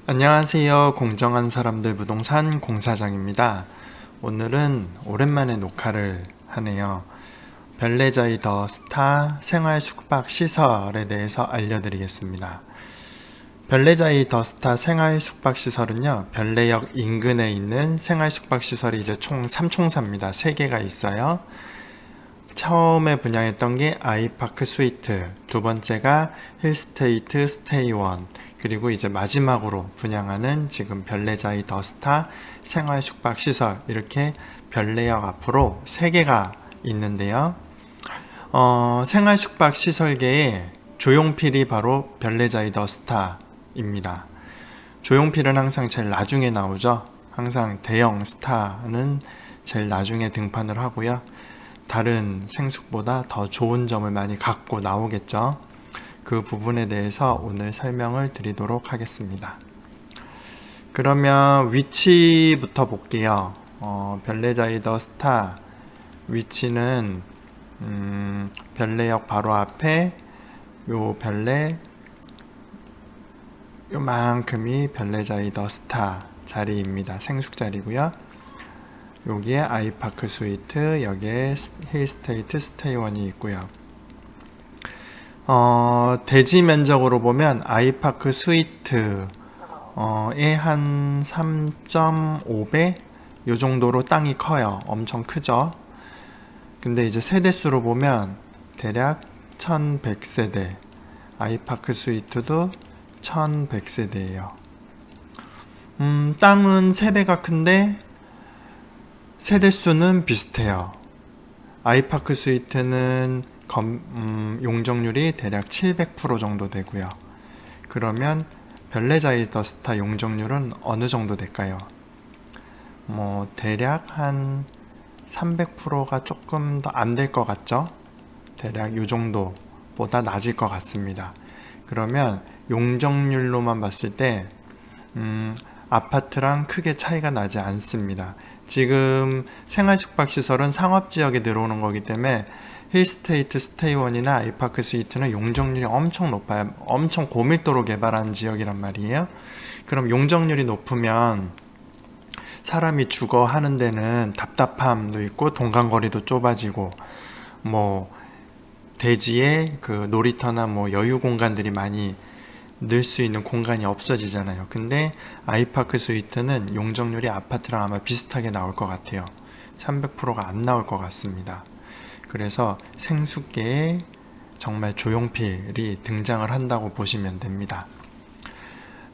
안녕하세요. 공정한 사람들 부동산 공사장입니다. 오늘은 오랜만에 녹화를 하네요. 별내자이 더 스타 생활 숙박 시설에 대해서 알려드리겠습니다. 별내자이 더 스타 생활 숙박 시설은요, 별내역 인근에 있는 생활 숙박 시설이 이제 총 3총사입니다. 3개가 있어요. 처음에 분양했던 게 아이파크 스위트, 두 번째가 힐스테이트 스테이원, 그리고 이제 마지막으로 분양하는 지금 별내자이 더 스타 생활 숙박 시설, 이렇게 별내역 앞으로 3개가 있는데요. 생활 숙박 시설계의 조용필이 바로 별내자이 더 스타입니다. 조용필은 항상 제일 나중에 나오죠. 항상 대형 스타는 제일 나중에 등판을 하고요. 다른 생숙보다 더 좋은 점을 많이 갖고 나오겠죠. 그 부분에 대해서 오늘 설명을 드리도록 하겠습니다. 그러면 위치부터 볼게요. 별내자이 더 스타 위치는 별내역 바로 앞에 요 별내 요만큼이 별내자이 더 스타 자리입니다. 생숙 자리고요. 여기에 아이파크 스위트, 여기에 힐스테이트 스테이원이 있고요. 대지 면적으로 보면 아이파크 스위트의 한 3.5배 요 정도로 땅이 커요. 엄청 크죠. 근데 이제 세대수로 보면 대략 1100세대, 아이파크 스위트도 1100세대예요. 땅은 3배가 큰데 세대수는 비슷해요. 아이파크 스위트는 용적률이 대략 700% 정도 되고요. 그러면 별내자이 더 스타 용적률은 어느 정도 될까요? 대략 한 300%가 조금 더 안 될 것 같죠? 대략 이 정도보다 낮을 것 같습니다. 그러면 용적률로만 봤을 때 아파트랑 크게 차이가 나지 않습니다. 지금 생활숙박시설은 상업지역에 들어오는 거기 때문에 힐스테이트 스테이원이나 아이파크 스위트는 용적률이 엄청 높아요. 엄청 고밀도로 개발한 지역이란 말이에요. 그럼 용적률이 높으면 사람이 주거 하는 데는 답답함도 있고 동간거리도 좁아지고 대지에 그 놀이터나 여유 공간들이 많이 늘 수 있는 공간이 없어지잖아요. 근데 아이파크 스위트는 용적률이 아파트랑 아마 비슷하게 나올 것 같아요. 300%가 안 나올 것 같습니다. 그래서 생숙계에 정말 조용필이 등장을 한다고 보시면 됩니다.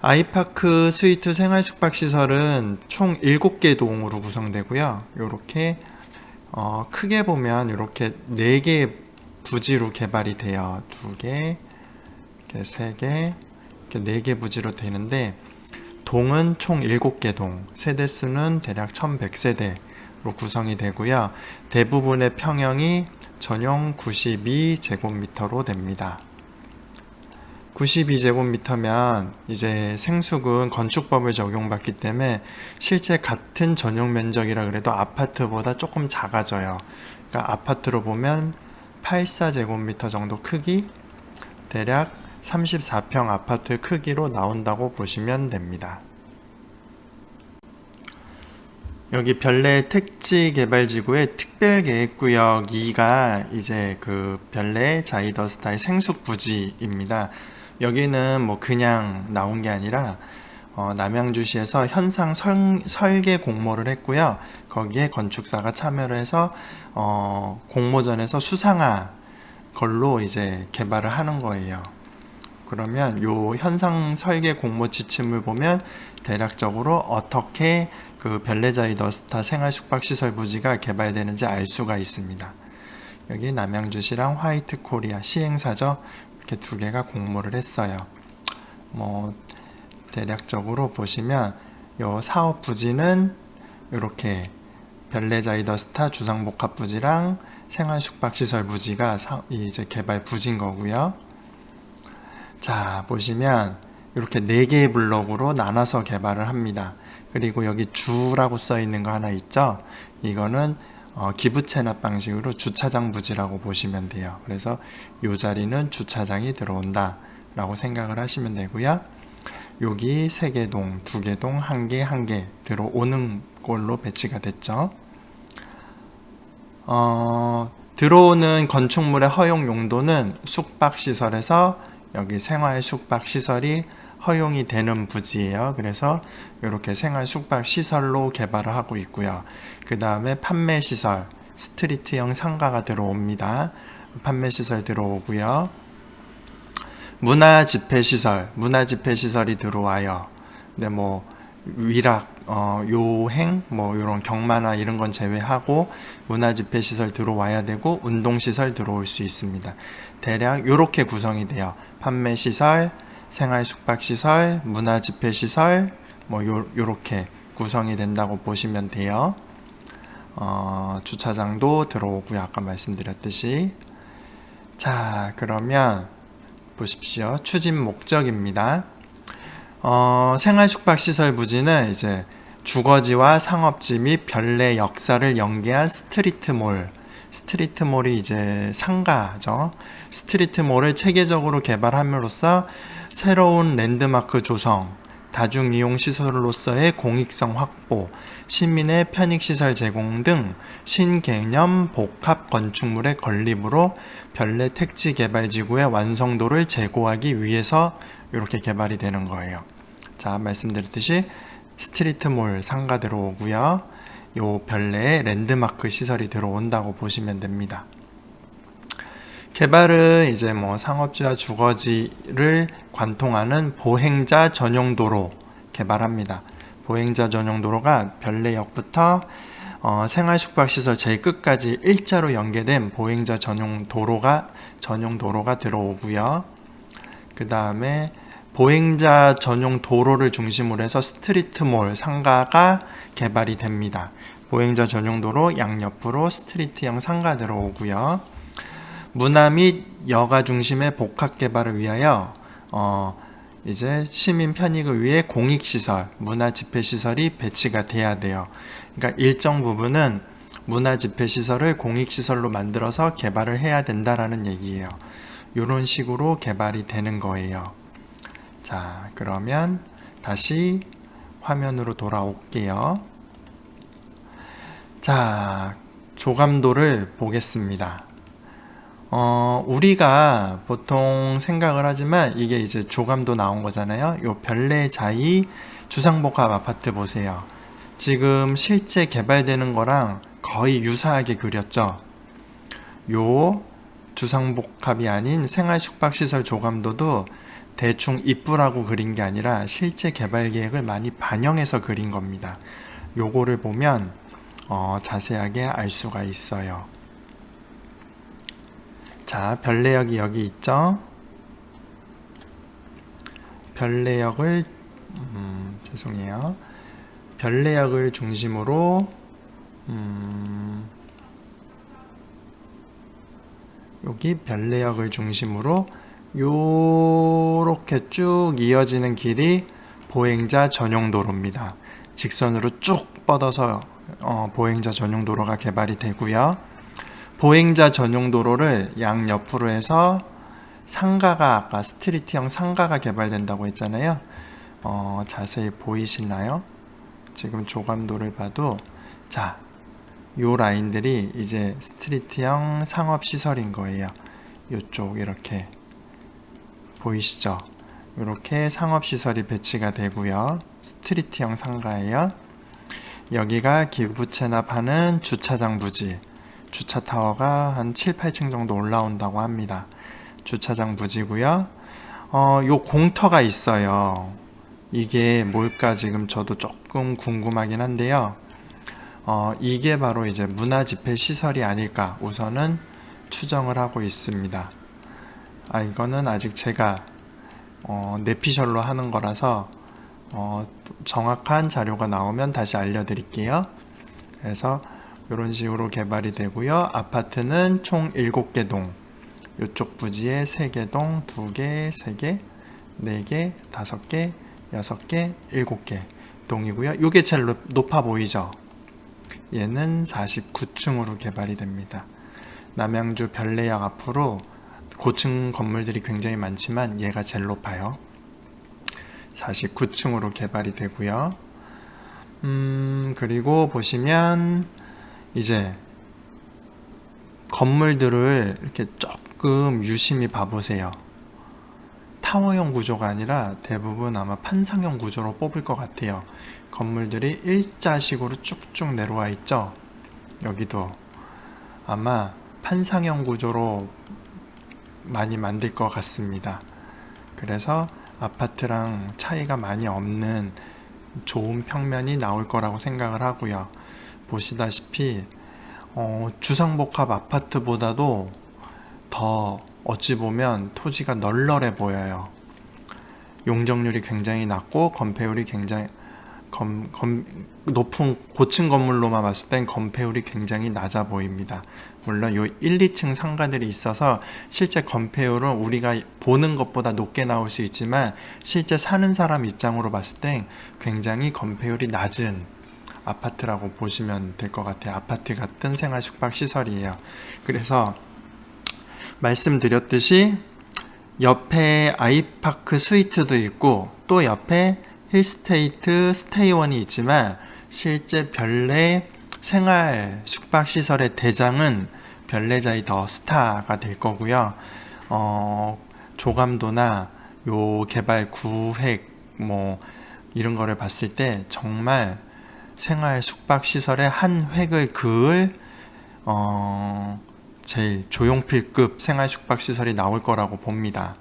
아이파크 스위트 생활 숙박시설은 총 7개 동으로 구성되고요. 이렇게 크게 보면 이렇게 4개 부지로 개발이 돼요. 2개, 이렇게 3개, 이렇게 4개 부지로 되는데 동은 총 7개 동, 세대수는 대략 1100세대로 구성이 되고요. 대부분의 평형이 전용 92제곱미터로 됩니다. 92제곱미터면 이제 생숙은 건축법을 적용받기 때문에 실제 같은 전용 면적이라 그래도 아파트보다 조금 작아져요. 그러니까 아파트로 보면 84제곱미터 정도 크기, 대략 34평 아파트 크기로 나온다고 보시면 됩니다. 여기 별내 택지개발지구의 특별계획구역 2가 이제 그 별내자이 더 스타의 생숙부지입니다. 여기는 그냥 나온 게 아니라 남양주시에서 현상 설계 공모를 했고요. 거기에 건축사가 참여를 해서 공모전에서 수상한 걸로 이제 개발을 하는 거예요. 그러면 요 현상 설계 공모 지침을 보면 대략적으로 어떻게 그 별내자이 더 스타 생활 숙박시설 부지가 개발되는지 알 수가 있습니다. 여기 남양주시랑 화이트 코리아 시행사죠. 이렇게 2개가 공모를 했어요. 대략적으로 보시면 요 사업 부지는 이렇게 별내자이 더 스타 주상복합 부지랑 생활 숙박시설 부지가 이제 개발 부지인 거고요. 자, 보시면 이렇게 4개의 블록으로 나눠서 개발을 합니다. 그리고 여기 주라고 써 있는 거 하나 있죠? 이거는 기부 체납 방식으로 주차장 부지라고 보시면 돼요. 그래서 이 자리는 주차장이 들어온다 라고 생각을 하시면 되고요. 여기 3개 동, 2개 동, 1개, 1개 들어오는 걸로 배치가 됐죠. 들어오는 건축물의 허용 용도는 숙박시설에서 여기 생활 숙박시설이 허용이 되는 부지예요. 그래서 이렇게 생활 숙박시설로 개발을 하고 있고요. 그 다음에 판매시설, 스트리트형 상가가 들어옵니다. 판매시설 들어오고요. 문화집회시설이 들어와요. 근데 뭐 위락, 요행, 뭐 이런 경마나 이런 건 제외하고 문화집회시설 들어와야 되고 운동시설 들어올 수 있습니다. 대략 이렇게 구성이 돼요. 판매시설, 생활숙박시설, 문화집회시설, 뭐 요렇게 구성이 된다고 보시면 돼요. 주차장도 들어오고요. 아까 말씀드렸듯이. 자, 그러면 보십시오. 추진 목적입니다. 생활숙박시설 부지는 이제 주거지와 상업지 및 별내 역사를 연계한 스트리트몰이 이제 상가죠. 스트리트몰을 체계적으로 개발함으로써 새로운 랜드마크 조성, 다중이용시설로서의 공익성 확보, 시민의 편익시설 제공 등 신개념 복합 건축물의 건립으로 별내 택지 개발지구의 완성도를 제고하기 위해서 이렇게 개발이 되는 거예요. 자, 말씀드렸듯이 스트리트몰 상가 들어오고요. 요 별내에 랜드마크 시설이 들어온다고 보시면 됩니다. 개발은 이제 뭐 상업지와 주거지를 관통하는 보행자 전용 도로 개발합니다. 보행자 전용 도로가 별내역부터 생활숙박시설 제일 끝까지 일자로 연계된 보행자 전용 도로가 들어오고요. 그 다음에 보행자 전용 도로를 중심으로 해서 스트리트몰 상가가 개발이 됩니다. 보행자 전용 도로 양옆으로 스트리트형 상가 들어오고요. 문화 및 여가 중심의 복합 개발을 위하여 이제 시민 편익을 위해 공익시설, 문화 집회시설이 배치가 돼야 돼요. 그러니까 일정 부분은 문화 집회시설을 공익시설로 만들어서 개발을 해야 된다라는 얘기예요. 이런 식으로 개발이 되는 거예요. 자, 그러면 다시 화면으로 돌아올게요. 자, 조감도를 보겠습니다. 우리가 보통 생각을 하지만 이게 이제 조감도 나온 거잖아요. 요 별내자이 주상복합 아파트 보세요. 지금 실제 개발되는 거랑 거의 유사하게 그렸죠. 요 주상복합이 아닌 생활숙박시설 조감도도 대충 이쁘라고 그린 게 아니라 실제 개발 계획을 많이 반영해서 그린 겁니다. 요거를 보면 자세하게 알 수가 있어요. 자, 별내역이 여기 있죠. 별내역을 죄송해요. 별내역을 중심으로 여기 별내역을 중심으로 요렇게 쭉 이어지는 길이 보행자 전용 도로입니다. 직선으로 쭉 뻗어서 보행자 전용 도로가 개발이 되고요. 보행자 전용 도로를 양옆으로 해서 상가가 아까 스트리트형 상가가 개발된다고 했잖아요. 자세히 보이시나요? 지금 조감도를 봐도 자, 요 라인들이 이제 스트리트형 상업시설인 거예요. 요쪽 이렇게 보이시죠? 이렇게 상업시설이 배치가 되고요. 스트리트형 상가예요. 여기가 기부 체납하는 주차장 부지, 주차 타워가 한 7, 8층 정도 올라온다고 합니다. 주차장 부지고요. 요 공터가 있어요. 이게 뭘까 지금 저도 조금 궁금하긴 한데요. 이게 바로 이제 문화집회 시설이 아닐까 우선은 추정을 하고 있습니다. 이거는 아직 제가 내피셜로 하는 거라서 정확한 자료가 나오면 다시 알려드릴게요. 그래서 이런 식으로 개발이 되고요. 아파트는 총 7개 동, 이쪽 부지에 3개 동, 2개, 3개, 4개, 5개, 6개, 7개 동이고요. 이게 제일 높아 보이죠? 얘는 49층으로 개발이 됩니다. 남양주 별내역 앞으로 고층 건물들이 굉장히 많지만 얘가 제일 높아요. 49층으로 개발이 되고요. 그리고 보시면 이제 건물들을 이렇게 조금 유심히 봐보세요. 타워형 구조가 아니라 대부분 아마 판상형 구조로 뽑을 것 같아요. 건물들이 일자식으로 쭉쭉 내려와 있죠. 여기도 아마 판상형 구조로 많이 만들 것 같습니다. 그래서 아파트랑 차이가 많이 없는 좋은 평면이 나올 거라고 생각을 하고요. 보시다시피 주상복합 아파트보다도 더 어찌 보면 토지가 널널해 보여요. 용적률이 굉장히 낮고 건폐율이 굉장히 높은 고층 건물로만 봤을 땐 건폐율이 굉장히 낮아 보입니다. 물론 요 1, 2층 상가들이 있어서 실제 건폐율은 우리가 보는 것보다 높게 나올 수 있지만 실제 사는 사람 입장으로 봤을 땐 굉장히 건폐율이 낮은 아파트라고 보시면 될 것 같아요. 아파트 같은 생활 숙박 시설이에요. 그래서 말씀드렸듯이 옆에 아이파크 스위트도 있고 또 옆에 힐스테이트 스테이원이 있지만 실제 별내 생활 숙박시설의 대장은 별내자이 더 스타가 될 거고요. 조감도나 요 개발 구획 뭐 이런 거를 봤을 때 정말 생활 숙박시설의 한 획을 그을 제일 조용필급 생활 숙박시설이 나올 거라고 봅니다.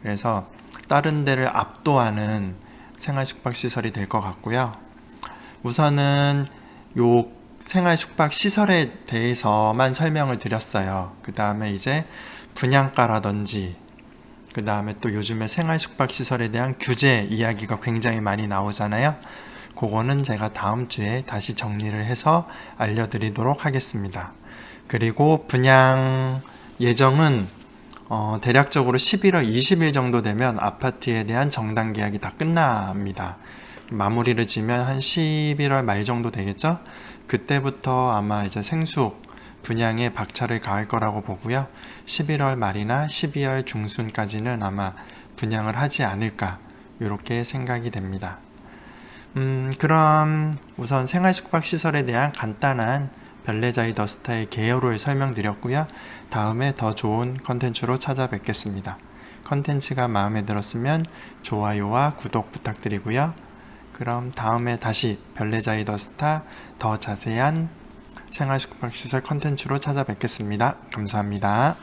그래서 다른 데를 압도하는 생활 숙박시설이 될 것 같고요. 우선은 요 생활 숙박시설에 대해서만 설명을 드렸어요. 그 다음에 이제 분양가라든지 그 다음에 또 요즘에 생활 숙박시설에 대한 규제 이야기가 굉장히 많이 나오잖아요. 그거는 제가 다음 주에 다시 정리를 해서 알려드리도록 하겠습니다. 그리고 분양 예정은 대략적으로 11월 20일 정도 되면 아파트에 대한 정당 계약이 다 끝납니다. 마무리를 지면 한 11월 말 정도 되겠죠? 그때부터 아마 이제 생숙 분양에 박차를 가할 거라고 보고요. 11월 말이나 12월 중순까지는 아마 분양을 하지 않을까 이렇게 생각이 됩니다. 그럼 우선 생활숙박시설에 대한 간단한 별내자이 더 스타의 개요를 설명드렸고요. 다음에 더 좋은 컨텐츠로 찾아뵙겠습니다. 컨텐츠가 마음에 들었으면 좋아요와 구독 부탁드리고요. 그럼 다음에 다시 별내자이 더 스타 더 자세한 생활숙박시설 컨텐츠로 찾아뵙겠습니다. 감사합니다.